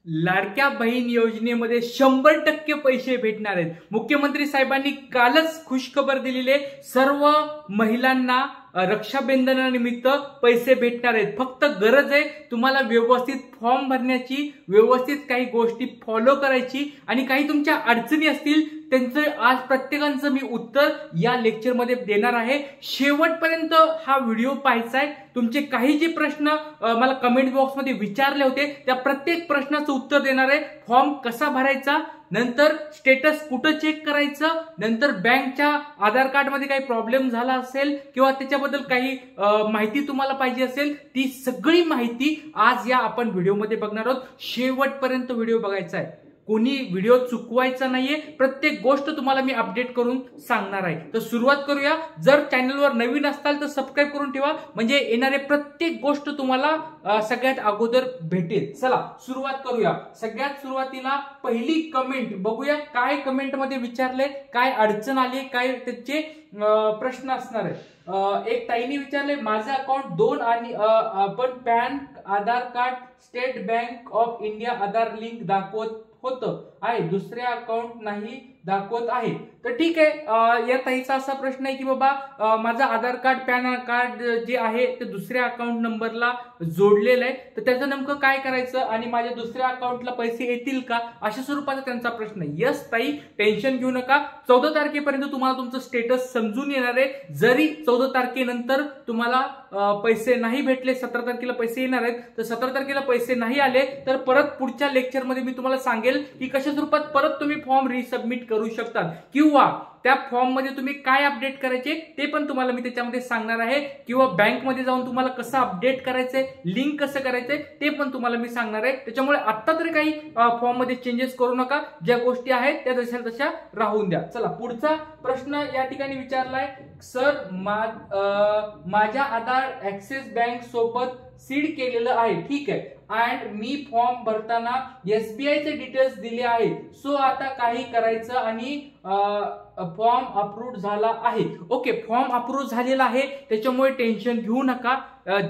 लाडक्या बहीण योजनेमध्ये 100% पैसे भेटणार आहेत। मुख्यमंत्री साहेबांनी कालच खुशखबर दिलेली आहे। सर्व महिलांना रक्षाबंधनानिमित्त पैसे भेटणार आहेत। फक्त गरज आहे तुम्हाला व्यवस्थित फॉर्म भरण्याची, व्यवस्थित काही गोष्टी फॉलो करायची आणि काही तुमच्या अडचणी असतील त्यांचं आज प्रत्येकाचं मी उत्तर या लेक्चर मध्ये देणार आहे। शेवटपर्यंत हा व्हिडिओ पाहायचा आहे। तुमचे काही जे प्रश्न मला कमेंट बॉक्स मध्ये विचारले होते त्या प्रत्येक प्रश्नाचं उत्तर देणार आहे। फॉर्म कसा भरायचा, नंतर स्टेटस कुठं चेक करायचं, नंतर बँकच्या आधार कार्ड मध्ये काही प्रॉब्लेम झाला असेल किंवा त्याच्याबद्दल काही माहिती तुम्हाला पाहिजे असेल ती सगळी माहिती आज या आपण व्हिडिओमध्ये बघणार आहोत। शेवटपर्यंत व्हिडिओ बघायचा आहे, कोणी व्हिडिओ चुकवायचा नाहीये, प्रत्येक गोष्ट तुम्हाला मी अपडेट करून सांगणार आहे। तर सुरुवात करूया। जर चॅनलवर नवीन असाल तर सबस्क्राइब करून ठेवा, म्हणजे येणारे प्रत्येक गोष्ट तुम्हाला सगळ्यात अगोदर भेटेल। चला सुरुवात करूया। सगळ्यात सुरुवातीला पहिली कमेंट बघूया, काय कमेंट मध्ये विचारले, काय अडचण आली, काय त्याचे प्रश्न असणार आहे। एक ताईने विचारले, माझं अकाउंट 2 आणि पण pan, Aadhaar card, state bank of India Aadhaar link दाखवत होतं आहे, दुसरे अकाउंट नाही दाखवत आहे। तर ठीक आहे, या ताईचा असा प्रश्न आहे की बाबा माझा आधार कार्ड, पॅन कार्ड जे आहे ते दुसऱ्या अकाउंट नंबरला जोडलेलं आहे, तर त्याचं नेमकं काय करायचं आणि माझ्या दुसऱ्या अकाउंटला पैसे येतील का, अशा स्वरूपाचा त्यांचा प्रश्न आहे। यस ताई, टेन्शन घेऊ नका, 14 तारखेपर्यंत तुम्हाला तुमचं स्टेटस समजून येणार आहे। जरी 14 तारखेनंतर तुम्हाला पैसे नाही भेटले, 17 तारखेला पैसे येणार आहेत, तर 17 तारखेला पैसे नाही आले तर परत पुढच्या लेक्चरमध्ये मी तुम्हाला सांगेल की कशा स्वरूपात परत तुम्ही फॉर्म रिसबमिट करू शकता किंवा त्या फॉर्म मध्ये तुम्ही काय अपडेट करायचे ते पण तुम्हाला मी त्याच्यामध्ये सांगणार आहे, किंवा बँक मध्ये जाऊन तुम्हाला कसं अपडेट करायचंय, लिंक कसं करायचंय ते पण तुम्हाला मी सांगणार आहे। त्याच्यामुळे आता तरी काही फॉर्म मध्ये चेंजेस करू नका, ज्या गोष्टी आहेत त्या जशा तशा राहून द्या। चला पुढचा प्रश्न या ठिकाणी विचारलाय, सर माझ्या आधार ऍक्सिस बँक सोबत सीड केलेलं आहे, ठीक आहे, अँड मी फॉर्म भरताना SBI चे डिटेल्स दिले आहे, सो आता काही करायचं आणि फॉर्म अप्रूव्ह झाला आहे। ओके, फॉर्म अप्रूव्ह झालेला आहे, त्याच्यामुळे टेन्शन घेऊ नका।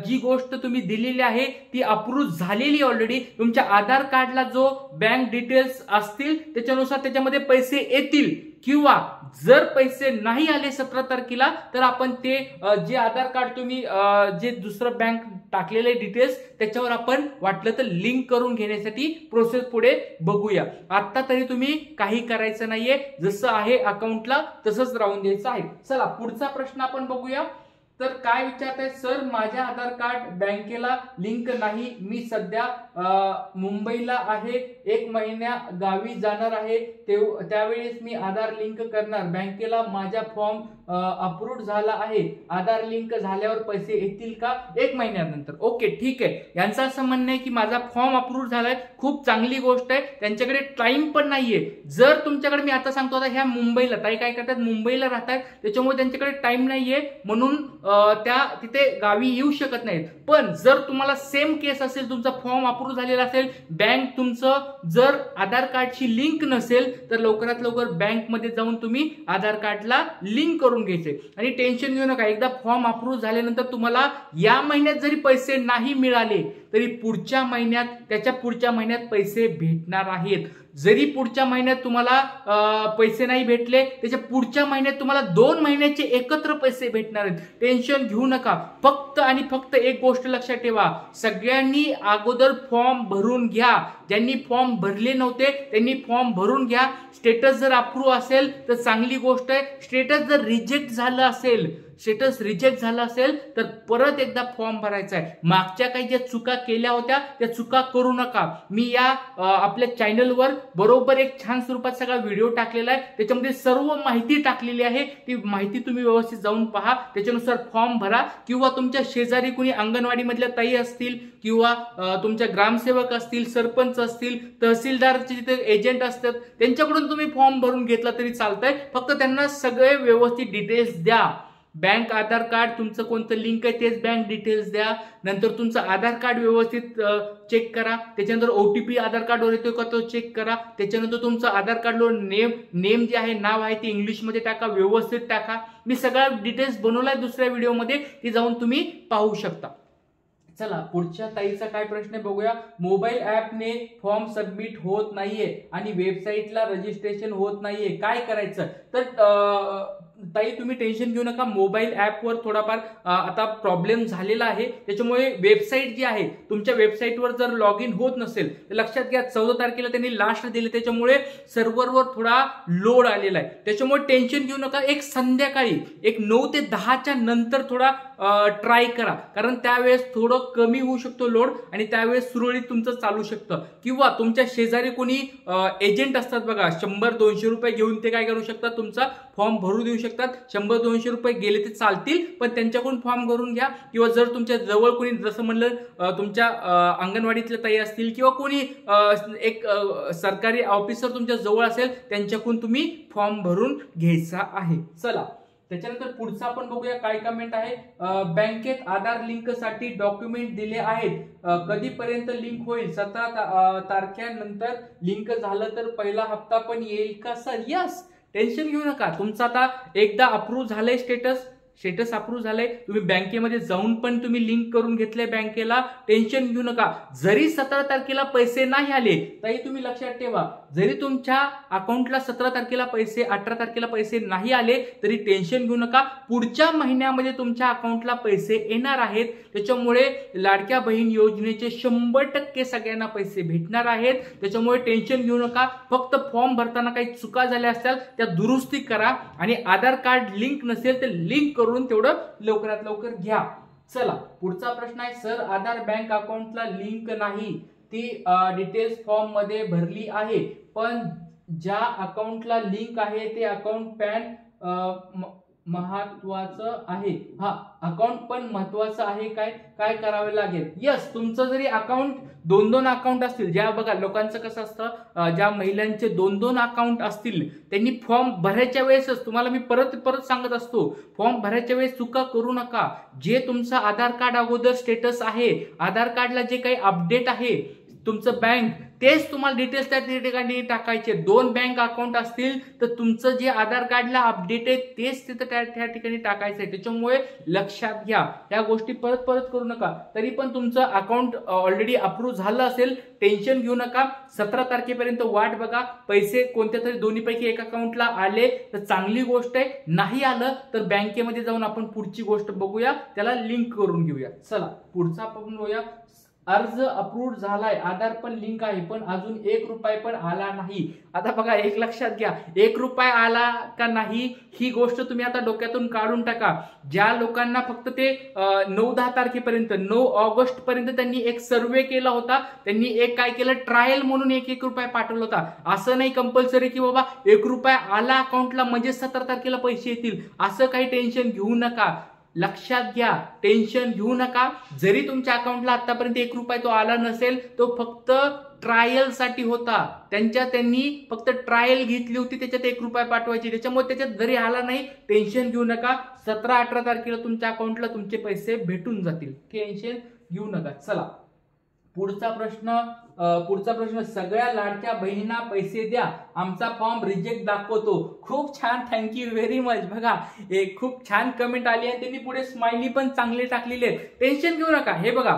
जी गोष्ट तुम्ही दिलेली आहे ती अप्रूव्ह झालेली ऑलरेडी। तुमच्या आधार कार्डला जो बँक डिटेल्स असतील त्याच्यानुसार त्याच्यामध्ये पैसे येतील, किंवा जर पैसे नाही आले 17 तारखेला तर आपण ते जे आधार कार्ड तुम्ही जे दुसरं बँक टाकलेले डिटेल्स त्याच्यावर आपण वाटलं तर लिंक करून घेण्यासाठी प्रोसेस पुढे बघूया। आता तरी तुम्ही काही करायचं नाहीये, जसं आहे अकाउंटला तसंच राहून द्यायचं आहे। चला पुढचा प्रश्न आपण बघूया। तर काय विचारताय, सर माझ्या आधार कार्ड बँकेला लिंक नाही, मी सध्या मुंबईला आहे, 1 महिन्या गावी जाणार आहे, त्यावेळेस मी आधार लिंक करणार, बँकेला माझा फॉर्म अप्रूव्ह झाला आहे, आधार लिंक झाल्यावर पैसे येतील का 1 महिन्यानंतर। ओके ठीक आहे, यांचं असं म्हणणं आहे की माझा फॉर्म अप्रूव्ह झालाय, खूप चांगली गोष्ट आहे, त्यांच्याकडे टाइम पण नाहीये। जर तुमच्याकडे, मी आता सांगतो आता ह्या मुंबईला, ताई काय करतात मुंबईला राहतात, त्याच्यामुळे त्यांच्याकडे टाइम नाहीये म्हणून त्या तिथे गावी येऊ शकत नाहीत। पण जर तुम्हाला सेम केस असेल, तुमचा फॉर्म अप्रूव्ह झालेला असेल, बँक तुमचं जर आधार कार्डची लिंक नसेल तर लवकरात लवकर बँक मध्ये जाऊन तुम्ही आधार कार्डला लिंक करून घ्यायचे आणि टेन्शन घेऊ नका। एकदा फॉर्म अप्रूव्ह झाल्यानंतर तुम्हाला या महिन्यात जरी पैसे नाही मिळाले तरी पुढच्या महिन्यात, त्याच्या पुढच्या महिन्यात पैसे भेटणार आहेत। जरी पुढच्या महिन्यात तुम्हाला पैसे नाही भेटले, त्याच्या पुढच्या महिन्यात तुम्हाला 2 महिन्याचे एकत्र पैसे भेटणार आहेत। टेन्शन घेऊ नका। फक्त आणि फक्त एक गोष्ट लक्षात ठेवा, सगळ्यांनी अगोदर फॉर्म भरून घ्या। ज्यांनी फॉर्म भरले नव्हते त्यांनी फॉर्म भरून घ्या। स्टेटस जर अप्रूव्ह असेल तर चांगली गोष्ट आहे, स्टेटस जर रिजेक्ट झालं असेल तर परत एकदा फॉर्म भरायचा आहे। मागच्या काही ज्या चुका केल्या होत्या त्या चुका करू नका। मी या आपल्या चॅनलवर बरोबर एक छान स्वरूपात सगळा व्हिडिओ टाकलेला आहे, त्याच्यामध्ये सर्व माहिती टाकलेली आहे, ती माहिती तुम्ही व्यवस्थित जाऊन पहा, त्याच्यानुसार फॉर्म भरा, किंवा तुमच्या शेजारी कोणी अंगणवाडी मधल्या ताई असतील किंवा तुमच्या ग्रामसेवक असतील, सरपंच असतील, तहसीलदारचे जिथे एजंट असतात त्यांच्याकडून तुम्ही फॉर्म भरून घेतला तरी चालतंय। फक्त त्यांना सगळे व्यवस्थित डिटेल्स द्या। बँक आधार कार्ड तुमचं कोणतं लिंक आहे तेच बँक डिटेल्स द्या, नंतर तुमचं आधार कार्ड व्यवस्थित चेक करा, त्याच्यानंतर OTP आधार कार्डवर येतो का तो चेक करा, त्याच्यानंतर तुमचं आधार कार्डवर नेम जे आहे, नाव आहे ते इंग्लिशमध्ये टाका, व्यवस्थित टाका। मी सगळ्या डिटेल्स बनवलाय दुसऱ्या व्हिडिओमध्ये, ती जाऊन तुम्ही पाहू शकता। चला पुढच्या ताईचा काय प्रश्न आहे बघूया. मोबाईल ऍपने फॉर्म सबमिट होत नाहीये आणि वेबसाईटला रजिस्ट्रेशन होत नाहीये, काय करायचं? तर ताई तुम्ही टेन्शन घेऊ नका. मोबाईल ऍपवर थोडाफार आता प्रॉब्लेम झालेला आहे, त्याच्यामुळे वेबसाईट जी आहे तुमच्या वेबसाईटवर जर लॉग इन होत नसेल तर लक्षात घ्या 14 तारखेला त्यांनी लास्ट दिले, त्याच्यामुळे सर्व्हरवर थोडा लोड आलेला आहे. त्याच्यामुळे टेन्शन घेऊ नका. एक संध्याकाळी 9 ते 10च्या नंतर थोडा ट्राय करा, कारण त्यावेळेस थोडं कमी होऊ शकतो लोड आणि त्यावेळेस सुरळीत तुमचं चालू शकतं. किंवा तुमच्या शेजारी कोणी एजंट असतात बघा, 100-200 रुपये घेऊन ते काय करू शकतात, तुमचा फॉर्म भरू देऊ शकतात. 100-200 रुपये गेले ते चालतील, पण त्यांच्याकडून फॉर्म भरून घ्या. किंवा जर तुमच्या जवळ कोणी, जसं म्हणलं तुमच्या अंगणवाडीतल्या ताई असतील किंवा कोणी एक सरकारी ऑफिसर तुमच्या जवळ असेल, त्यांच्याकडून तुम्ही फॉर्म भरून घ्यायचा आहे. चला त्याच्यानंतर पुढचा आपण बघूया काय कमेंट आहे. बँकेत आधार लिंक साठी डॉक्युमेंट दिले आहेत, कधीपर्यंत लिंक होईल? 17 तारखेनंतर लिंक झालं तर पहिला हप्ता पण येईल का सर? यस, टेन्शन घेऊ नका. तुमचं आता एकदा अप्रूव्ह झालंय, स्टेटस अप्रूव्ह झालंय. तुम्ही बँकेमध्ये जाऊन पण तुम्ही लिंक करून घेतले बँकेला, टेन्शन घेऊ नका. जरी 17 तारखेला पैसे नाही आले तरी तुम्ही लक्षात ठेवा, जरी तुमच्या अकाउंटला 17 तारखेला पैसे, 18 तारखेला पैसे नाही आले तरी टेन्शन घेऊ नका. पुढच्या महिन्यामध्ये तुमच्या अकाउंटला पैसे येणार आहेत. त्याच्यामुळे लाडक्या बहीण योजनेचे 100% सगळ्यांना पैसे भेटणार आहेत. त्याच्यामुळे टेन्शन घेऊ नका. फक्त फॉर्म भरताना काही चुका झाल्या असतील त्या दुरुस्ती करा आणि आधार कार्ड लिंक नसेल तर लिंक करून तेवढं लवकरात लवकर घ्या. चला पुढचा प्रश्न आहे. सर आधार बँक अकाउंटला लिंक नाही, ती डिटेल्स फॉर्म मध्ये भरली आहे, पण ज्या अकाउंटला लिंक आहे ते अकाउंट पॅन महत्वाचं आहे. हा, अकाउंट पण महत्वाचं आहे, काय करावे लागेल? यस, तुमचं जरी अकाउंट 2 अकाउंट असतील, ज्या बघा लोकांचं कसं असतं, ज्या महिलांचे 2 अकाउंट असतील त्यांनी फॉर्म भरायच्या वेळेसच, तुम्हाला मी परत सांगत असतो, फॉर्म भरायच्या वेळेस चुका करू नका. जे तुमचं आधार कार्ड अगोदर स्टेटस आहे, आधार कार्डला जे काही अपडेट आहे तुमचं बँक, तेच तुम्हाला डिटेल्स त्या ठिकाणी टाकायचे. 2 बँक अकाउंट असतील तर तुमचं जे आधार कार्डला अपडेट आहे तेच तिथं त्या ठिकाणी टाकायचं आहे. त्याच्यामुळे लक्षात घ्या, या गोष्टी परत करू नका. तरी पण तुमचं अकाउंट ऑलरेडी अप्रूव्ह झालं असेल, टेन्शन घेऊ नका. 17 तारखेपर्यंत वाट बघा. पैसे कोणत्या तरी दोन्हीपैकी एका अकाउंटला आले तर चांगली गोष्ट आहे, नाही आलं तर बँकेमध्ये जाऊन आपण पुढची गोष्ट बघूया, त्याला लिंक करून घेऊया. चला पुढचा आपण बघूया. अर्ज अप्रूव्ह झालाय, आधार पण लिंक आहे, पण अजून 1 रुपया पण आला नाही. आता बघा, एक लक्षात घ्या, 1 रुपया आला का नाही ही गोष्ट तुम्ही आता डोक्यातून काढून टाका. ज्या लोकांना फक्त ते 9-10 तारखेपर्यंत, 9 ऑगस्ट पर्यंत त्यांनी एक सर्वे केला होता, त्यांनी एक काय केलं, ट्रायल म्हणून 1 रुपया पाठवला होता. असं नाही कंपल्सरी की बाबा 1 रुपया आला अकाउंटला म्हणजे 17 तारखेला पैसे येतील, असं काही टेन्शन घेऊ नका. लक्षात घ्या, टेन्शन घेऊ नका. जरी तुमच्या अकाउंटला आतापर्यंत 1 रुपया तो आला नसेल, तो फक्त ट्रायल साठी होता. त्यांनी फक्त ट्रायल घेतली होती, त्याच्यात 1 रुपया पाठवायची. त्याच्यामुळे त्याच्यात जरी आला नाही, टेन्शन घेऊ नका. 17-18 तारखेला तुमच्या अकाउंटला तुमचे पैसे भेटून जातील, टेन्शन घेऊ नका. चला पुढचा प्रश्न. सगळ्या लाडक्या बहिणींना पैसे द्या, आमचा फॉर्म रिजेक्ट दाखवतो. खूप छान, थँक्यू व्हेरी मच. बघा, एक खूप छान कमेंट आली आहे, त्यांनी पुढे स्माइली पण चांगले टाकलेले आहेत. टेन्शन घेऊ नका. हे बघा,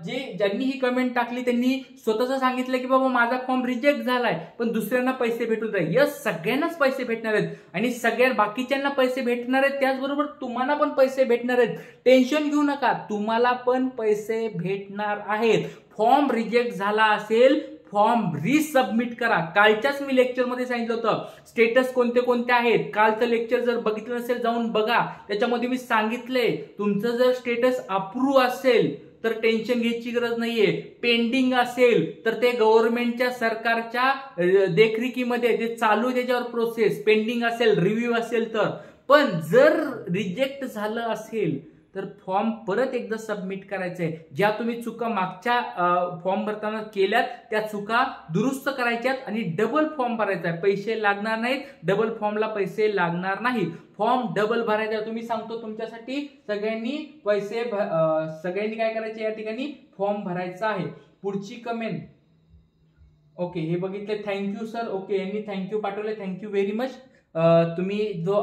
ज्यांनी ही कमेंट टाकली त्यांनी स्वतःच सांगितलं की बाबा माझा फॉर्म रिजेक्ट झालाय, पण दुसऱ्यांना पैसे भेटून जाईल. यस, सगळ्यांनाच पैसे भेटणार आहेत आणि सगळ्या बाकीच्यांना पैसे भेटणार आहेत, त्याचबरोबर तुम्हाला पण पैसे भेटणार आहेत. टेन्शन घेऊ नका, तुम्हाला पण पैसे भेटणार आहेत. फॉर्म रिजेक्ट झाला असेल, फॉर्म रिसबमिट करा. कालच्याच मी लेक्चरमध्ये सांगितलं होतं स्टेटस कोणते आहेत. कालचं लेक्चर जर बघितलं नसेल जाऊन बघा, त्याच्यामध्ये मी सांगितलंय तुमचं जर स्टेटस अप्रूव्ह असेल तर टेन्शन घ्यायची गरज नाहीये. पेंडिंग असेल तर ते गव्हर्नमेंटच्या, सरकारच्या देखरेखीमध्ये ते चालू आहे, त्याच्यावर प्रोसेस. पेंडिंग असेल, रिव्ह्यू असेल तर. पण जर रिजेक्ट झालं असेल तर फॉर्म परत एकदा सबमिट करायचंय. ज्या तुम्ही चुका मागच्या फॉर्म भरताना केल्यात त्या चुका दुरुस्त करायच्यात आणि डबल फॉर्म भरायचा आहे. पैसे लागणार नाहीत, डबल फॉर्मला पैसे लागणार नाहीत. फॉर्म डबल भरायचा. तुम्ही सांगतो तुमच्यासाठी सगळ्यांनी काय करायचे, या ठिकाणी फॉर्म भरायचा आहे. पुढची कमेंट. ओके, हे बघितले, थँक्यू सर. ओके, यांनी थँक्यू पाठवले, थँक्यू व्हेरी मच. तुम्ही जो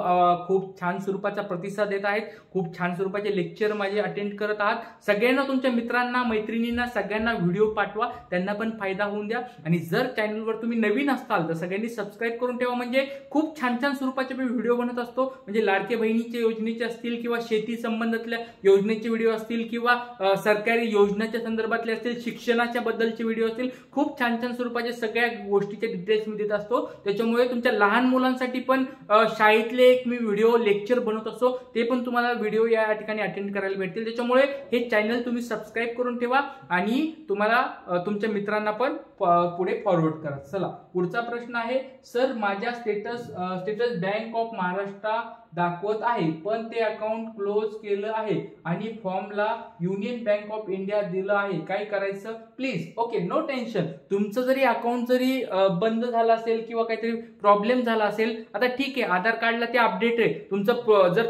खूप छान स्वरूपाचा प्रतिसाद देत आहेत, खूप छान स्वरूपाचे लेक्चर माझे अटेंड करत आहात. सगळ्यांना, तुमच्या मित्रांना, मैत्रिणींना सगळ्यांना व्हिडिओ पाठवा, त्यांना पण फायदा होऊन द्या. आणि जर चॅनलवर तुम्ही नवीन असाल तर सगळ्यांनी सबस्क्राईब करून ठेवा. म्हणजे खूप छान छान स्वरूपाचे मी व्हिडिओ बनत असतो. म्हणजे लाडके बहिणीचे योजनेचे असतील किंवा शेती संबंधातल्या योजनेचे व्हिडिओ असतील किंवा सरकारी योजनेच्या संदर्भातले असतील, शिक्षणाच्या बद्दलचे व्हिडिओ असतील, खूप छान छान स्वरूपाचे सगळ्या गोष्टीचे डिटेल्स मी देत असतो. त्याच्यामुळे तुमच्या लहान मुलांसाठी पण शाळेतले एक मी व्हिडिओ लेक्चर बनवत असतो, ते पण तुम्हाला व्हिडिओ या ठिकाणी अटेंड करायला भेटतील. त्याच्यामुळे हे चॅनल तुम्ही सबस्क्राईब करून ठेवा आणि तुम्हाला तुमच्या मित्रांना पण पुढे फॉरवर्ड करा. चला, पुढचा प्रश्न आहे, सर माझ्या स्टेटस बँक ऑफ महाराष्ट्र दाखवत आहे, पण ते अकाउंट क्लोज केलं आहे आणि फॉर्मला युनियन बँक ऑफ इंडिया दिलं आहे, काय करायचं प्लीज? Okay, no tension. तुमचं जरी अकाउंट जरी बंद झालं असेल किंवा काहीतरी प्रॉब्लेम झाला असेल, आता ठीक आहे, आधार कार्डला ते अपडेट आहे. तुमचं जर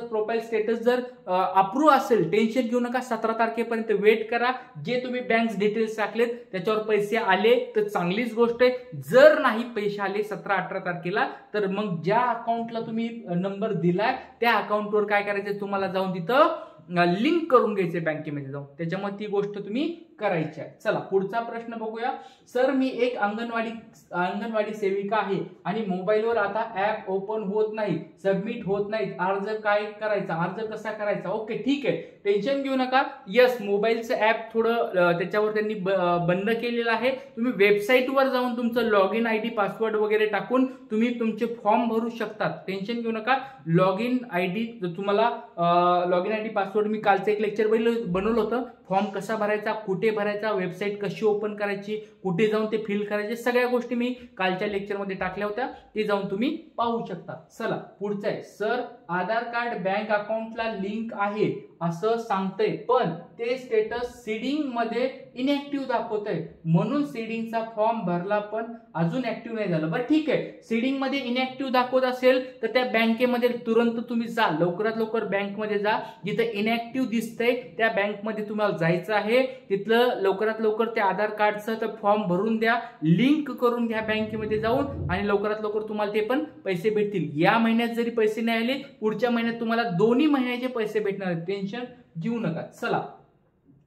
प्रोफाईल स्टेटस जर अप्रूव्ह असेल, टेन्शन घेऊ नका. 17 तारखेपर्यंत वेट करा. जे तुम्ही बँक डिटेल्स टाकलेत त्याच्यावर पैसे आले तर चांगलीच गोष्ट आहे. जर नाही पैसे आले 17-18 तारखेला, तर मग ज्या अकाउंटला तुम्ही नंबर दिलाय त्या अकाउंटवर काय करायचं, तुम्हाला जाऊन तिथं लिंक करून घ्यायचे बँकेमध्ये जाऊन. त्याच्यामुळे ती गोष्ट तुम्ही करायची आहे. चला, पुढचा प्रश्न बघूया. सर मी एक अंगणवाडी सेविका आहे आणि मोबाईलवर आता ऍप ओपन होत नाही, सबमिट होत नाही, अर्ज काय करायचा, अर्ज कसा करायचा? ओके, ठीक आहे, टेन्शन घेऊ नका. यस, मोबाईलचं ऍप थोडं त्याच्यावर त्यांनी बंद केलेलं आहे. तुम्ही वेबसाईटवर जाऊन तुमचं लॉग इन ID पासवर्ड वगैरे टाकून तुम्ही तुमचे फॉर्म भरू शकतात. टेन्शन घेऊ नका. लॉग इन ID तुम्हाला लॉग इन ID पासवर्ड मी कालचं एक लेक्चर बनवलं होतं. फॉर्म कसा भरायचा, कुठे भरायचा, वेबसाईट कशी ओपन करायची, कुठे जाऊन ते फिल करायचे, सगळ्या गोष्टी मी कालच्या लेक्चरमध्ये टाकल्या होत्या. ते जाऊन तुम्ही पाहू शकता. चला, पुढचं आहे, सर आधार कार्ड बँक अकाउंटला लिंक आहे असं सांगतंय, पण ते स्टेटस सीडिंग मध्ये इनएक्टिव्ह दाखवतंय, म्हणून सीडिंगचा फॉर्म भरला पण अजून ऍक्टिव्ह नाही झालं. बरं ठीक आहे, सीडिंग मध्ये इनएक्टिव्ह दाखवत असेल तर त्या बँकेमध्ये तुरंत तुम्ही जा, लवकरात लवकर बँकमध्ये जा. जिथे इनएक्टिव्ह दिसतंय त्या बँकमध्ये तुम्हाला जायचं आहे. तिथलं लवकरात लवकर त्या आधार कार्डचं तर फॉर्म भरून द्या, लिंक करून घ्या बँकेमध्ये जाऊन, आणि लवकरात लवकर तुम्हाला ते पण पैसे भेटतील. या महिन्यात जरी पैसे नाही आले, पुढच्या महिन्यात तुम्हाला दोन्ही महिन्याचे पैसे भेटणार आहेत. टेन्शन घेऊ नका. चला,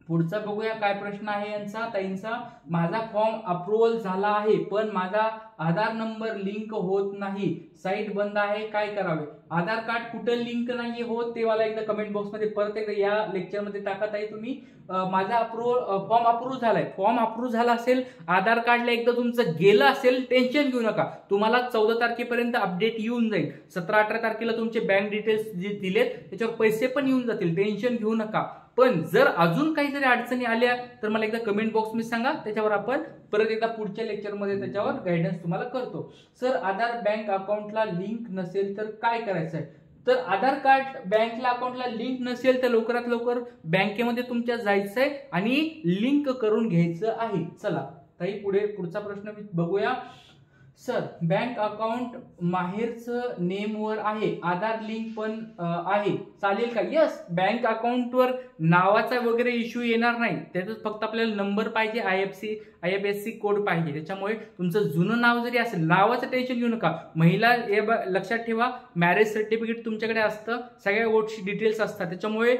पुढचा बघूया काय प्रश्न आहे यांचा, ताईंचा. माझा फॉर्म अप्रुव्हल झाला आहे पण माझा आधार नंबर लिंक होत नाही, साईट बंद आहे, काय करावे? आधार कार्ड कुठे लिंक नाहीये होत ते मला एकदा कमेंट बॉक्समध्ये परत एकदा या लेक्चरमध्ये टाकत आहे तुम्ही. माझा फॉर्म अप्रूव्ह झालाय. फॉर्म अप्रूव्ह झाला असेल, आधार कार्डला एकदा तुमचं गेलं असेल, टेन्शन घेऊ नका. तुम्हाला 14 तारखेपर्यंत अपडेट येऊन जाईल. 17-18 तारखेला तुमचे बँक डिटेल्स जे दिलेत त्याच्यावर पैसे पण येऊन जातील. टेन्शन घेऊ नका. पण जर अजून काहीतरी अडचणी आल्या तर मला एकदा कमेंट बॉक्समध्ये सांगा, त्याच्यावर आपण परत एकदा पुढच्या लेक्चरमध्ये त्याच्यावर गायडन्स तुम्हाला करतो. सर आधार बँक अकाउंटला लिंक नसेल तर काय करायचं आहे? तर आधार कार्ड बँकला अकाउंटला लिंक नसेल तर लवकरात लवकर बँकेमध्ये तुमच्या जायचंय आणि लिंक करून घ्यायचं आहे. चला ताई, पुढचा प्रश्न बघूया. सर बँक अकाउंट माहेरचं नेमवर आहे, आधार लिंक पण आहे, चालेल का? यस, बँक अकाउंटवर नावाचा वगैरे इश्यू येणार नाही. त्याच्यात फक्त आपल्याला नंबर पाहिजे, IFSC कोड पाहिजे. त्याच्यामुळे तुमचं जुनं नाव जरी असेल, नावाचं टेन्शन घेऊ नका. महिला लक्षात ठेवा, मॅरेज सर्टिफिकेट तुमच्याकडे असतं, सगळ्या गोष्टी डिटेल्स असतात. त्याच्यामुळे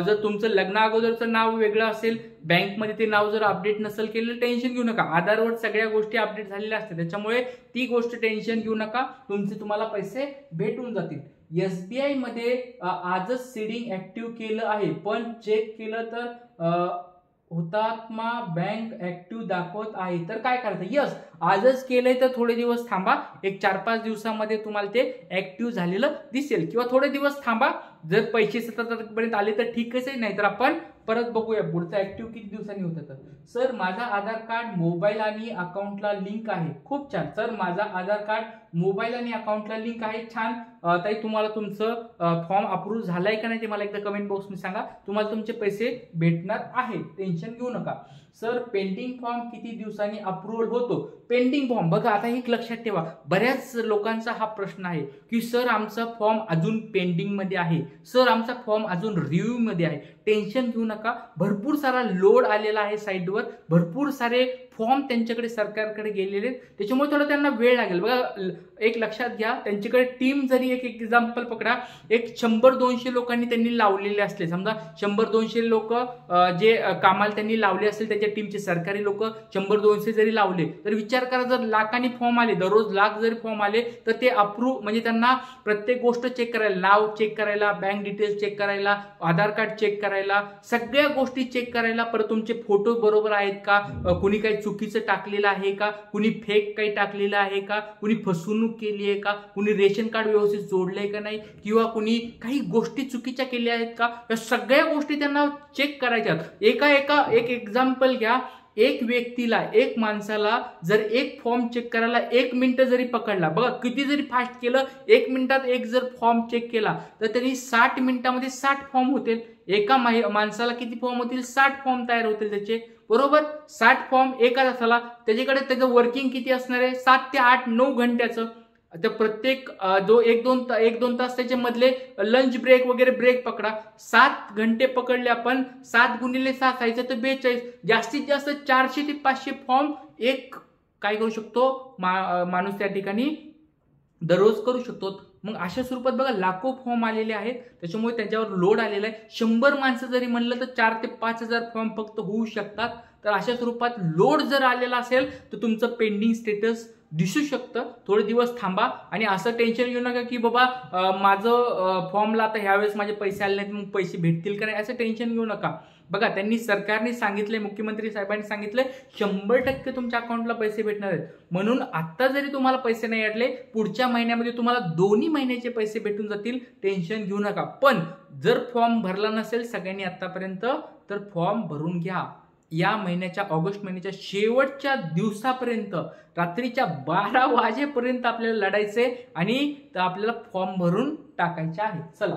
जर तुमचं लग्ना अगोदरचं नाव वेगळं असेल, बँकमध्ये ते नाव जर अपडेट नसेल केलेलं, टेन्शन घेऊ नका. आधारवर सगळ्या गोष्टी अपडेट झालेल्या असतात. त्याच्यामुळे ती गोष्ट टेन्शन घेऊ नका, तुम्हाला पैसे भेटून जातील. SBI मध्ये आजच सीडिंग ऍक्टिव्ह केलं आहे, पण चेक केलं तर हुतात्मा बँक ऍक्टिव्ह दाखवत आहे, तर काय करायचं? यस, आजच केलंय तर थोडे दिवस थांबा, एक 4-5 दिवसामध्ये तुम्हाला ते ऍक्टिव्ह झालेलं दिसेल, किंवा थोडे दिवस थांबा. जर पैसे 17 तारखेपर्यंत आले तर ठीकच आहे, नाहीतर आपण परत बघूया पुढचा ऍक्टिव्ह किती दिवसांनी होतं. तर सर माझा आधार कार्ड मोबाईल आणि अकाउंटला लिंक आहे. खूप छान. सर माझा आधार कार्ड मोबाईल आणि अकाउंटला लिंक आहे. छान ताई, तुम्हाला तुमचं फॉर्म अप्रूव्ह झालाय का नाही ते मला एकदा कमेंट बॉक्समध्ये सांगा. तुम्हाला तुमचे पैसे भेटणार आहेत, टेन्शन घेऊ नका. सर पेंडिंग फॉर्म किती दिवसांनी अप्रूव्हल होतो? पेंडिंग फॉर्म बघा, आता एक लक्षात ठेवा, बऱ्याच लोकांचा हा प्रश्न आहे की सर आमचा फॉर्म अजून पेंडिंग मध्ये आहे, सर आमचा फॉर्म अजून रिव्ह्यू मध्ये आहे. टेन्शन घेऊ नका, भरपूर सारा लोड आलेला आहे साईटवर, भरपूर सारे फॉर्म त्यांच्याकडे सरकारकडे गेलेले आहेत, त्याच्यामुळे थोडं त्यांना वेळ लागेल. बघा एक लक्षात घ्या, त्यांच्याकडे टीम जरी एक एक्झाम्पल पकडा, एक 100-200 लोकांनी त्यांनी लावलेले असले, समजा 100-200 लोक जे कामाला त्यांनी लावले असेल त्याच्या टीमचे, सरकारी लोक 100-200 जरी लावले, तर विचार करा जर लाखांनी फॉर्म आले, दररोज लाख जरी फॉर्म आले, तर ते अप्रूव्ह म्हणजे त्यांना प्रत्येक गोष्ट चेक करायला, नाव चेक करायला, बँक डिटेल्स चेक करायला, आधार कार्ड चेक करायला, सगळ्या गोष्टी चेक करायला, परत तुमचे फोटो बरोबर आहेत का, कुणी काही चुकीचं टाकलेलं आहे का, कुणी फेक काही टाकलेलं आहे का, कुणी फसवणूक केली आहे का, कुणी रेशन कार्ड व्यवस्थित जोडलंय का नाही, किंवा कुणी काही गोष्टी चुकीच्या केल्या आहेत का, या सगळ्या गोष्टी त्यांना चेक करायच्या. एक एक्झाम्पल घ्या, एक व्यक्तीला, एक माणसाला जर एक फॉर्म चेक करायला 1 मिनिट जरी पकडला, बघा किती जरी फास्ट केलं, 1 मिनिटात एक जर फॉर्म चेक केला तर त्यांनी 60 मिनिटामध्ये 60 फॉर्म होतील. एका माणसाला किती फॉर्म होतील? 60 फॉर्म तयार होतील त्याचे, बरोबर. 60 फॉर्म एका तासाला, त्याच्याकडे त्याचं वर्किंग किती असणार आहे? 7 ते 8-9 घंट्याचं. तर प्रत्येक जो 1-2 तास त्याच्या मधले लंच ब्रेक वगैरे ब्रेक पकडा, 7 घंटे पकडले आपण, 7 गुणिले 7 व्हायचं तर 42, जास्तीत जास्त 400 ते 500 फॉर्म एक काय करू शकतो माणूस त्या ठिकाणी दररोज करू शकतो. मग अशा स्वरूपात बघा लाखो फॉर्म आलेले आहेत, त्याच्यामुळे त्यांच्यावर लोड आलेला आहे. 100 माणसं जरी म्हणलं तर 4 ते 5,000 फॉर्म फक्त होऊ शकतात. तर अशा स्वरूपात लोड जर आलेला असेल तर तुमचं पेंडिंग स्टेटस दिसू शकतं. थोडे दिवस थांबा आणि असं टेन्शन घेऊ नका की बाबा माझं फॉर्मला आता ह्यावेळेस माझे पैसे आले नाहीत, मग पैसे भेटतील का नाही, असं टेन्शन घेऊ नका. बघा त्यांनी सरकारने सांगितलंय, मुख्यमंत्री साहेबांनी सांगितलंय 100% तुमच्या अकाउंटला पैसे भेटणार आहेत. म्हणून आता जरी तुम्हाला पैसे नाही आले, पुढच्या महिन्यामध्ये तुम्हाला 2 महिन्याचे पैसे भेटून जातील, टेन्शन घेऊ नका. पण जर फॉर्म भरला नसेल सगळ्यांनी आतापर्यंत, तर फॉर्म भरून घ्या. या महिन्याच्या ऑगस्ट महिन्याच्या शेवटच्या दिवसापर्यंत, रात्रीच्या 12 वाजेपर्यंत आपल्याला लढायचंय आणि आपल्याला फॉर्म भरून टाकायचे आहे. चला,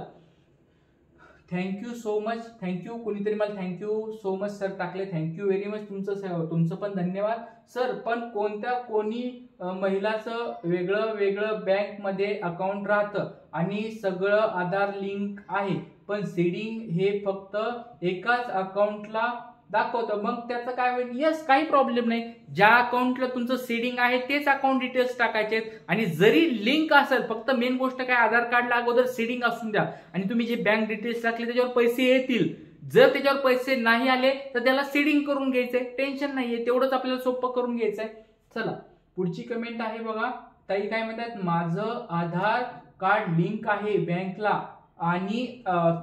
थँक्यू सो मच. थँक्यू, कोणीतरी मला थँक्यू सो मच सर टाकले, थँक्यू व्हेरी मच. तुमचं पण धन्यवाद सर. पण कोणी महिलाचं वेगळं बँकमध्ये अकाउंट राहतं आणि सगळं आधार लिंक आहे, पण सीडिंग हे फक्त एकाच अकाउंटला दाखवतं, मग त्याचं काय होईल? यस, काही प्रॉब्लेम नाही. ज्या अकाउंटला तुमचं सीडिंग आहे तेच अकाउंट डिटेल्स टाकायचे आहेत. आणि जरी लिंक असेल, फक्त मेन गोष्ट काय, आधार कार्डला अगोदर सीडिंग असून द्या आणि तुम्ही जे बँक डिटेल्स टाकले त्याच्यावर पैसे येतील. जर त्याच्यावर पैसे नाही आले तर त्याला सीडिंग करून घ्यायचंय, टेन्शन नाहीये, तेवढंच आपल्याला सोपं करून घ्यायचंय. चला, पुढची कमेंट आहे बघा. ताई काय म्हणतात, माझं आधार कार्ड लिंक आहे बँकला आणि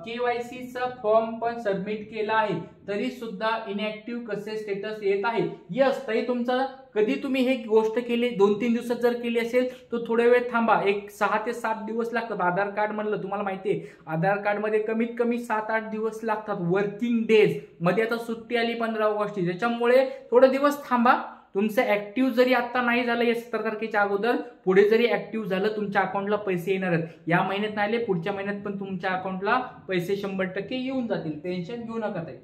KYC चा फॉर्म पण सबमिट केला आहे, तरी सुद्धा इनॅक्टिव्ह कसे स्टेटस येत आहे? यस ताई, तुमचं कधी तुम्ही हे गोष्ट केली 2-3 दिवसात जर केली असेल तर थोडा वेळ थांबा, एक 6 ते 7 दिवस लागतात. आधार कार्ड म्हणलं तुम्हाला माहितीये, आधार कार्ड मध्ये कमीत कमी 7-8 दिवस लागतात वर्किंग डेज मध्ये. आता सुट्टी आली 15 ऑगस्टची, त्याच्यामुळे थोडे दिवस थांबा. तुमचं ऍक्टिव्ह जरी आता नाही झालं या 17 तारखेच्या अगोदर, पुढे जरी ऍक्टिव्ह झालं तुमच्या अकाउंटला पैसे येणार आहेत. या महिन्यात नाही आले, पुढच्या महिन्यात पण तुमच्या अकाउंटला पैसे 100% येऊन जातील, टेन्शन घेऊ नका ताई.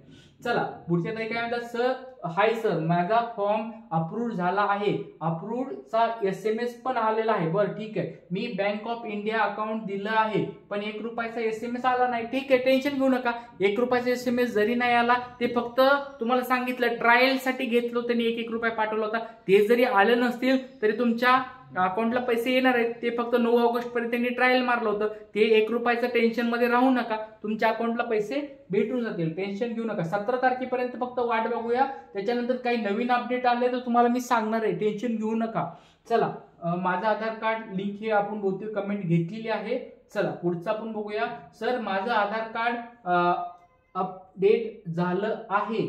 चला, पुढच्या ताई काय म्हणतात, सर हाय सर, माझा फॉर्म अप्रूव्ह झाला आहे, अप्रूव्हचा SMS पण आलेला आहे. बरं ठीक आहे, मी बँक ऑफ इंडिया अकाउंट दिलं आहे पण 1 रुपयाचा SMS आला नाही. ठीक आहे, टेन्शन घेऊ नका. 1 रुपयाचा SMS जरी नाही आला, ते फक्त तुम्हाला सांगितलं ट्रायल साठी घेतलं, त्यांनी 1 रुपया पाठवला होता, ते जरी आलं नसतील तरी तुमच्या अकाउंटला पैसे येणार आहेत. ते फक्त 9 ऑगस्ट पर्यंत त्यांनी ट्रायल मारलं होतं, ते 1 रुपयाचं टेन्शन मध्ये राहू नका, तुमच्या अकाउंटला पैसे भेटून जातील, टेन्शन घेऊ नका. 17 तारखेपर्यंत फक्त वाट बघूया, त्याच्यानंतर काही नवीन अपडेट आले तर तुम्हाला मी सांगणार आहे, टेन्शन घेऊ नका. चला, माझं आधार कार्ड लिंक हे आपण बहुतेक कमेंट घेतलेली आहे. चला, पुढचं आपण बघूया. सर माझं आधार कार्ड अपडेट झालं आहे,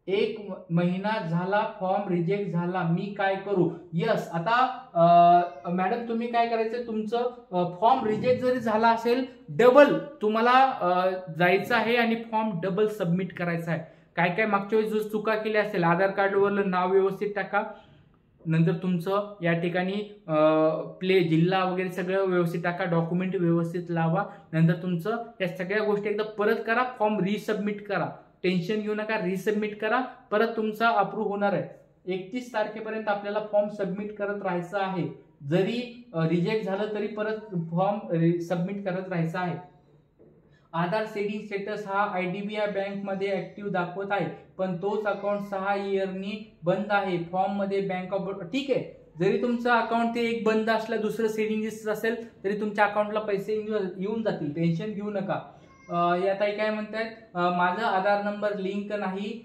1 महिना झाला, फॉर्म रिजेक्ट झाला, मी काय करू? यस, आता मॅडम तुम्ही काय करायचं, तुमचं फॉर्म रिजेक्ट जरी झाला असेल, डबल तुम्हाला जायचं आहे आणि फॉर्म डबल सबमिट करायचा आहे. काय मागच्या वेळेस जो चुका केल्या असेल, आधार कार्डवरलं नाव व्यवस्थित टाका, नंतर तुमचं या ठिकाणी जिल्हा वगैरे सगळं व्यवस्थित टाका, डॉक्युमेंट व्यवस्थित लावा, नंतर तुमचं या सगळ्या गोष्टी एकदा परत करा, फॉर्म रिसबमिट करा, टेन्शन घेऊ नका, रिसबमिट करा, परत तुमचा अप्रूव्ह होणार आहे. 31 तारखेपर्यंत आपल्याला फॉर्म सबमिट करत राहायचं आहे. जरी रिजेक्ट झालं तरी परत फॉर्म सबमिट करत राहायचं आहे. आधार सेडिंग स्टेटस हा IDBI बँक मध्ये ऍक्टिव्ह दाखवत आहे, पण तोच अकाउंट 6 इयरनी बंद आहे. फॉर्म मध्ये बँक ऑफ बरोडा, ठीक आहे, जरी तुमचं अकाउंट ते एक बंद असलं, दुसरं सेडिंग लिस्ट असेल तरी तुमच्या अकाउंटला पैसे येऊन जातील, टेन्शन घेऊ नका. या ताई काय म्हणतायत, माझा आधार नंबर लिंक नाही,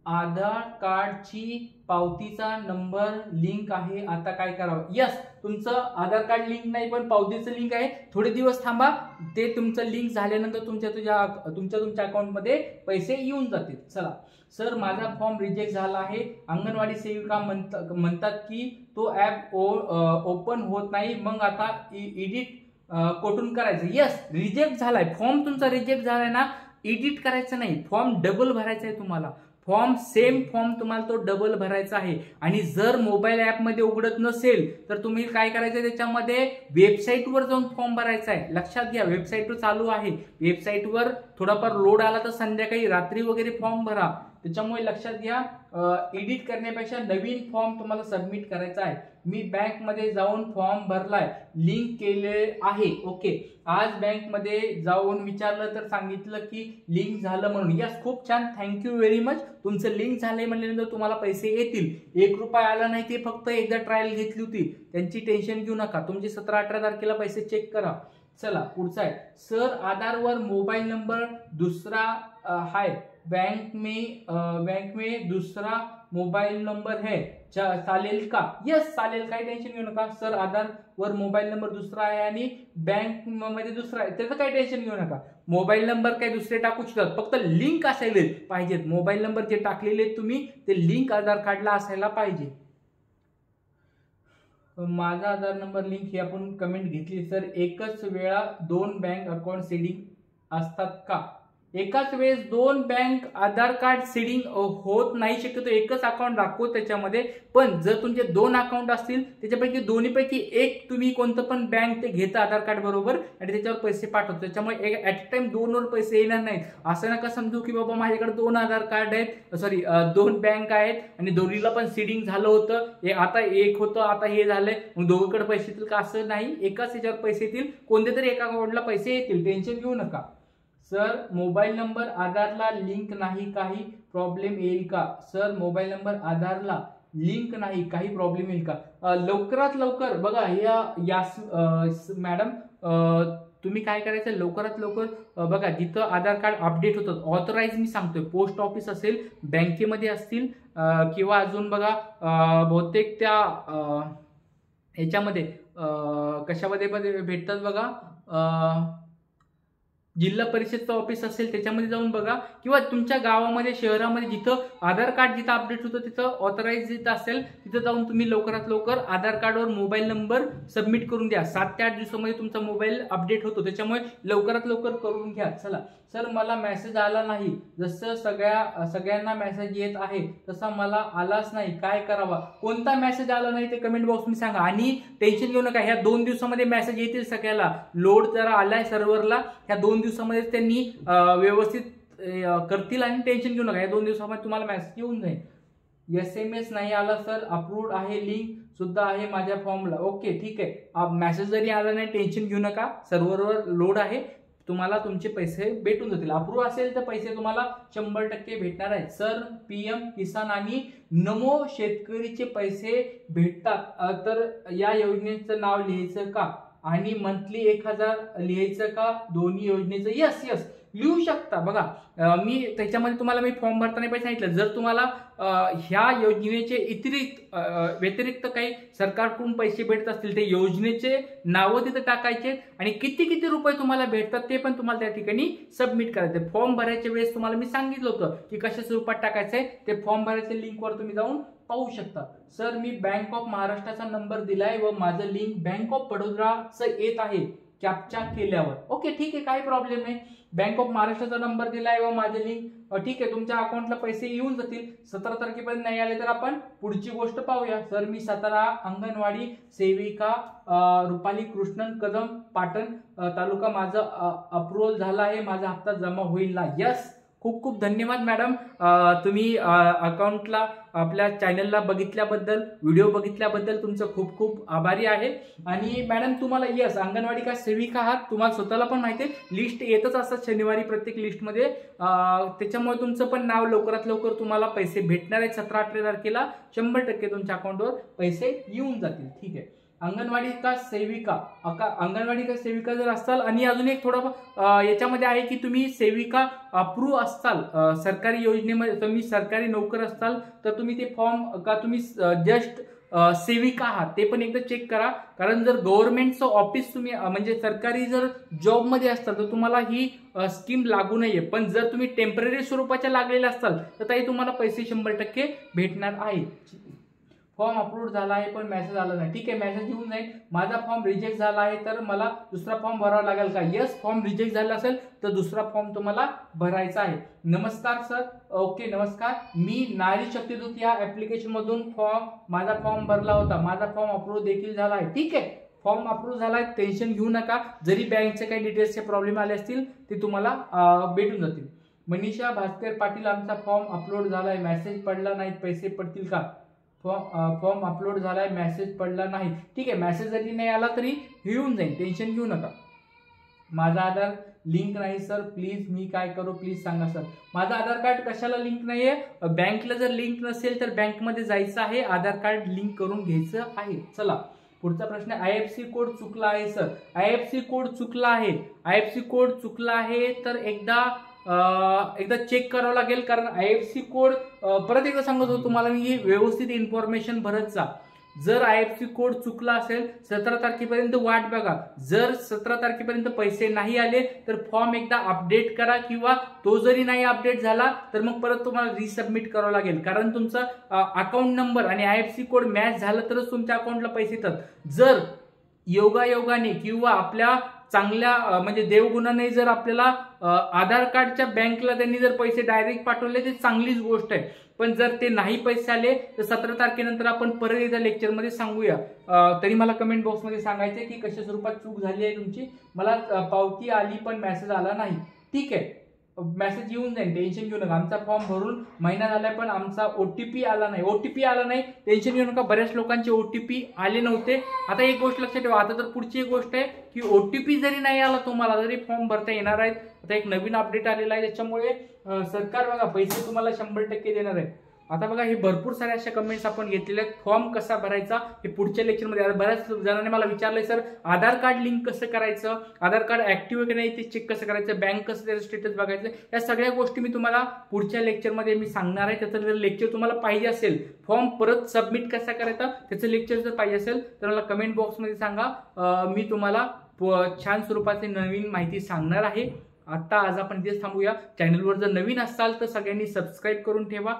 आधार कार्डची पावतीचा नंबर लिंक आहे, आता काय करावं. यस, तुमचं आधार कार्ड लिंक नाही पण पावतीचं लिंक आहे. थोडे दिवस थांबा, ते तुमचं लिंक झाल्यानंतर तुमच्या अकाउंटमध्ये पैसे येऊन जातील. चला सर, माझा फॉर्म रिजेक्ट झाला आहे. अंगणवाडी सेविका म्हणतात की तो ऍप ओपन होत नाही, मग आता एडिट कुठून करायचं. यस, रिजेक्ट झालाय फॉर्म, तुमचा रिजेक्ट झालाय ना, एडिट करायचं नाही, फॉर्म डबल भरायचा आहे तुम्हाला. फॉर्म सेम फॉर्म तुम्हाला तो डबल भरायचा आहे. आणि जर मोबाईल ऍप मध्ये उघडत नसेल तर तुम्ही काय करायचं, त्याच्यामध्ये वेबसाईटवर जाऊन फॉर्म भरायचा आहे. लक्षात घ्या, वेबसाईटवर चालू आहे, वेबसाईटवर थोडाफार लोड आला तर संध्याकाळी रात्री वगैरे फॉर्म भरा. त्याच्यामुळे लक्षात घ्या, एडिट करण्यापेक्षा नवीन फॉर्म तुम्हाला सबमिट करायचा आहे. मी बँक मध्ये जाऊन फॉर्म भरलाय, लिंक केले आहे. ओके, आज बँक मध्ये जाऊन विचारलं तर सांगितलं की लिंक झालं म्हणून. यस, खूप छान, थँक्यू व्हेरी मच. तुमचं लिंक झालंय म्हणल्यानंतर तुम्हाला पैसे येतील. 1 रुपया आला नाही, ते फक्त एकदा ट्रायल घेतली होती, त्यांची टेन्शन घेऊ नका. तुमची 17-18 तारखेला पैसे चेक करा. चला पुढचा आहे, सर आधारवर मोबाईल नंबर दूसरा है, बैंक में दूसरा मोबाईल नंबर है, चालेल का. यस चालेल, काही टेन्शन घेऊ नका. सर आधार वर मोबाईल नंबर दुसरा आहे आणि बँक मध्ये दुसरा आहे, त्याचं काही टेन्शन घेऊ नका. मोबाईल नंबर काही दुसरे टाकू शकतात, फक्त लिंक असायला पाहिजेत. मोबाईल नंबर जे टाकलेले तुम्ही ते लिंक आधार कार्डला असायला पाहिजे. माझा आधार नंबर लिंक ही आपण कमेंट घेतली. सर एकच वेळा 2 बँक अकाउंट सेडिंग असतात का. एकाच वेळेस 2 बँक आधार कार्ड सेडिंग होत नाही, शक्यतो एकच अकाउंट दाखवतो त्याच्यामध्ये. पण जर तुमचे 2 अकाउंट असतील, त्याच्यापैकी दोन्हीपैकी एक तुम्ही कोणतं पण बँक ते घेता आधार कार्ड बरोबर आणि त्याच्यावर पैसे पाठवतो. त्याच्यामुळे ऍट अ टाइम 2 वर पैसे येणार नाहीत. असं नका समजू की बाबा माझ्याकडे 2 आधार कार्ड आहेत, सॉरी 2 बँक आहेत आणि दोन्हीला पण सेडिंग झालं होतं, आता एक होतं, आता हे झालंय, मग दोघीकडे पैसे येतील का, असं नाही. एकाच याच्यावर पैसे येतील, कोणत्या तरी एका अकाउंटला पैसे येतील, टेन्शन घेऊ नका. सर मोबाईल नंबर आधारला लिंक नाही, काही प्रॉब्लेम येईल का. सर मोबाईल नंबर आधारला लिंक नाही, काही प्रॉब्लेम येईल का. लवकरात लवकर बघा, मॅडम तुम्ही काय करायचं, लवकरात लवकर बघा, जिथं आधार कार्ड अपडेट होतं, ऑथराइज मी सांगतोय, पोस्ट ऑफिस असेल, बँकेमध्ये असतील, किंवा अजून बघा बहुतेक त्या ह्याच्यामध्ये कशामध्ये भेटतात बघा, जिल्हा परिषदचं ऑफिस असेल त्याच्यामध्ये जाऊन बघा, किंवा तुमच्या गावामध्ये शहरामध्ये जिथं आधार कार्ड जिथं अपडेट होतं तिथं ऑथराइज जिथं असेल तिथं जाऊन तुम्ही लवकरात लवकर आधार कार्डवर मोबाईल नंबर सबमिट करून द्या. 7 ते 8 दिवसामध्ये तुमचा मोबाईल अपडेट होतो, त्याच्यामुळे लवकरात लवकर करून घ्या. चला सर, मला मेसेज आला नाही, जसं सगळ्यांना मेसेज येत आहे तसा मला आलाच नाही, काय करावा. कोणता मेसेज आला नाही ते कमेंट बॉक्स मध्ये सांगा. आणि टेन्शन घेऊ नका, ह्या 2 दिवसामध्ये मेसेज येतील सगळ्याला. लोड जरा आलाय सर्व्हरला, ह्या 2 दिवसामध्ये त्यांनी व्यवस्थित करतील आणि टेन्शन घेऊ नका, या 2 दिवसामध्ये तुम्हाला मेसेज येऊन जाईल. SMS नाही आला सर, अप्रूव्ड आहे, लिंक सुद्धा आहे माझ्या फॉर्मला. ओके ठीक आहे, मेसेज जरी आला नाही टेन्शन घेऊ नका, सर्व्हरवर लोड आहे, तुम्हाला तुमचे पैसे भेटून जातील. अप्रूव्ह असेल तर पैसे तुम्हाला 100% भेटणार आहेत. सर PM किसान आणि नमो शेतकरीचे पैसे भेटतात, तर या योजनेचं नाव लिहायचं का आणि मंथली 1000 लिहायचं का, दोन्ही योजनेचं. यस लिहू शकता. बघा मी त्याच्यामध्ये तुम्हाला फॉर्म भरताना पैसे सांगितलं, जर तुम्हाला ह्या योजनेचे व्यतिरिक्त काही सरकारकडून पैसे भेटत असतील, ते योजनेचे नावं तिथे टाकायचे आणि किती रुपये तुम्हाला भेटतात ते पण तुम्हाला त्या ठिकाणी सबमिट करायचे. फॉर्म भरायच्या वेळेस तुम्हाला मी सांगितलं होतं की कशा स्वरूपात टाकायचंय, ते फॉर्म भरायच्या लिंकवर तुम्ही जाऊन पाहू शकता. सर मी बँक ऑफ महाराष्ट्राचा नंबर दिलाय व माझं लिंक बँक ऑफ बडोदराचं येत आहे कॅप्चा केल्यावर. ओके ठीक आहे, काही प्रॉब्लेम नाही. बँक ऑफ महाराष्ट्राचा नंबर दिलाय व माझे लिंक, ठीक आहे, तुमच्या अकाउंटला पैसे येऊन जातील. 17 तारखेपर्यंत नाही आले तर आपण पुढची गोष्ट पाहूया. सर मी 17 अंगणवाडी सेविका रुपाली कृष्णन कदम पाटण तालुका, माझं अप्रूव्हल झाला आहे, माझा हप्ता जमा होईल ना. यस खूप खूप धन्यवाद मॅडम, तुम्ही अकाउंटला आपल्या चॅनलला बघितल्याबद्दल, व्हिडिओ बघितल्याबद्दल तुमचं खूप खूप आभारी आहे. आणि मॅडम तुम्हाला यस अंगणवाडी का सेविका आहात, तुम्हाला स्वतःला पण माहिती आहे लिस्ट येतच असतात शनिवारी प्रत्येक लिस्टमध्ये, त्याच्यामुळे तुमचं पण नाव लवकरात लवकर तुम्हाला पैसे भेटणार आहेत. 17-18 तारखेला 100% तुमच्या अकाउंटवर पैसे येऊन जातील. ठीक आहे. अंगणवाडी का सेविका जर असाल, आणि अजून एक थोडं याच्यामध्ये आहे की तुम्ही सेविका अप्रूव्ह असाल सरकारी योजनेमध्ये, तुम्ही सरकारी नोकर असाल तर तुम्ही ते फॉर्म का तुम्ही जस्ट सेविका आहात ते पण एकदा चेक करा. कारण जर गव्हर्नमेंटचं ऑफिस तुम्ही म्हणजे सरकारी जर जॉबमध्ये असताल तर तुम्हाला ही स्कीम लागू नाहीये. पण जर तुम्ही टेम्पररी स्वरूपाच्या लागलेल्या असाल तर ताई तुम्हाला पैसे 100% भेटणार आहे. फॉर्म अप्रूव्ह झाला आहे पण मेसेज आला नाही. ठीक आहे, मेसेज येऊन जाईल. माझा फॉर्म रिजेक्ट झाला आहे तर मला दुसरा फॉर्म भरावा लागेल का? यस, फॉर्म रिजेक्ट झाला असेल तर दुसरा फॉर्म तुम्हाला भरायचा आहे. नमस्कार सर. ओके, नमस्कार. मी नारी शक्तीदूत या ऍप्लिकेशन मधून माझा फॉर्म भरला होता. माझा फॉर्म अप्रूव्ह देखील झाला आहे. ठीक आहे, फॉर्म अप्रूव्ह झाला आहे, टेन्शन घेऊ नका. जरी बँकचे काही डिटेल्सचे प्रॉब्लेम आले असतील ते तुम्हाला भेटून जातील. मनीषा भास्कर पाटील, आमचा फॉर्म अपलोड झालाय, मेसेज पडला नाही, पैसे पडतील का? फॉर्म अपलोड झालाय, मेसेज पडला नाही. ठीक आहे, मेसेज जरी नाही आला तरी येऊन जाईल, टेन्शन घेऊ नका. माझा आधार लिंक नाही सर, प्लीज मी काय करू प्लीज सांगा सर. माझा आधार कार्ड कशाला लिंक नाहीये? बँकला जर लिंक नसेल तर बँकमध्ये जायचं आहे, आधार कार्ड लिंक करून घ्यायचं आहे. चला पुढचा प्रश्न. IFSC कोड चुकला आहे सर. IFSC कोड चुकला आहे. IFSC कोड चुकला आहे तर एकदा चेक करावं लागेल. कारण IFSC कोड परत एकदा सांगत होतो तुम्हाला मी, व्यवस्थित इन्फॉर्मेशन भरत जा. जर IFSC कोड चुकला असेल 17 तारखेपर्यंत वाट बघा. जर 17 तारखेपर्यंत पैसे नाही आले तर फॉर्म एकदा अपडेट करा, किंवा तो जरी नाही अपडेट झाला तर मग परत तुम्हाला रिसबमिट करावं लागेल. कारण तुमचा अकाउंट नंबर आणि IFSC कोड मॅच झालं तरच तुमच्या अकाउंटला पैसे येतात. जर योगायोगाने किंवा आपल्या चांगल्या म्हणजे देवगुणाने जर आपल्याला आधार कार्डच्या बँकला त्यांनी जर पैसे डायरेक्ट पाठवले तर चांगलीच गोष्ट आहे. पण जर ते नाही पैसे आले तर 17 तारखेनंतर आपण परत एकदा लेक्चरमध्ये सांगूया. तरी मला कमेंट बॉक्समध्ये सांगायचं की कशा स्वरूपात चूक झाली आहे तुमची. मला पावती आली पण मेसेज आला नाही. ठीक आहे, मेसेज येऊन जाईल, टेन्शन घेऊ नका. आमचा फॉर्म भरून महिना झालाय पण आमचा OTP आला नाही. OTP आला नाही, टेन्शन घेऊ नका. बऱ्याच लोकांचे OTP आले नव्हते. आता एक गोष्ट लक्षात ठेवा. आता तर पुढची एक गोष्ट आहे की OTP जरी नाही आला तुम्हाला तरी फॉर्म भरता येणार आहेत. आता एक नवीन अपडेट आलेला आहे, त्याच्यामुळे सरकार बघा पैसे तुम्हाला 100% देणार आहे. आता बघा हे भरपूर साऱ्या अशा कमेंट्स आपण घेतलेल्या आहेत. फॉर्म कसा भरायचा हे पुढच्या लेक्चरमध्ये. बऱ्याच जणांनी मला विचारलंय सर आधार कार्ड लिंक कसं करायचं, आधार कार्ड ऍक्टिव्ह आहे की नाही ते चेक कसं करायचं, बँक कसं त्याचं स्टेटस बघायचं, या सगळ्या गोष्टी मी तुम्हाला पुढच्या लेक्चरमध्ये मी सांगणार आहे. त्याचं जर लेक्चर तुम्हाला पाहिजे असेल, फॉर्म परत सबमिट कसा करायचा त्याचं लेक्चर जर पाहिजे असेल तर मला कमेंट बॉक्समध्ये सांगा. मी तुम्हाला छान स्वरूपाची नवीन माहिती सांगणार आहे. आता आज आपण इथेच थांबूया. चॅनलवर जर नवीन असाल तर सगळ्यांनी सबस्क्राईब करून ठेवा,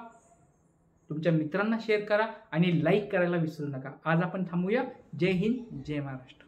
तुमच्या मित्रांना शेअर करा आणि लाईक करायला विसरू नका. आज आपण थांबूया. जय हिंद, जय महाराष्ट्र.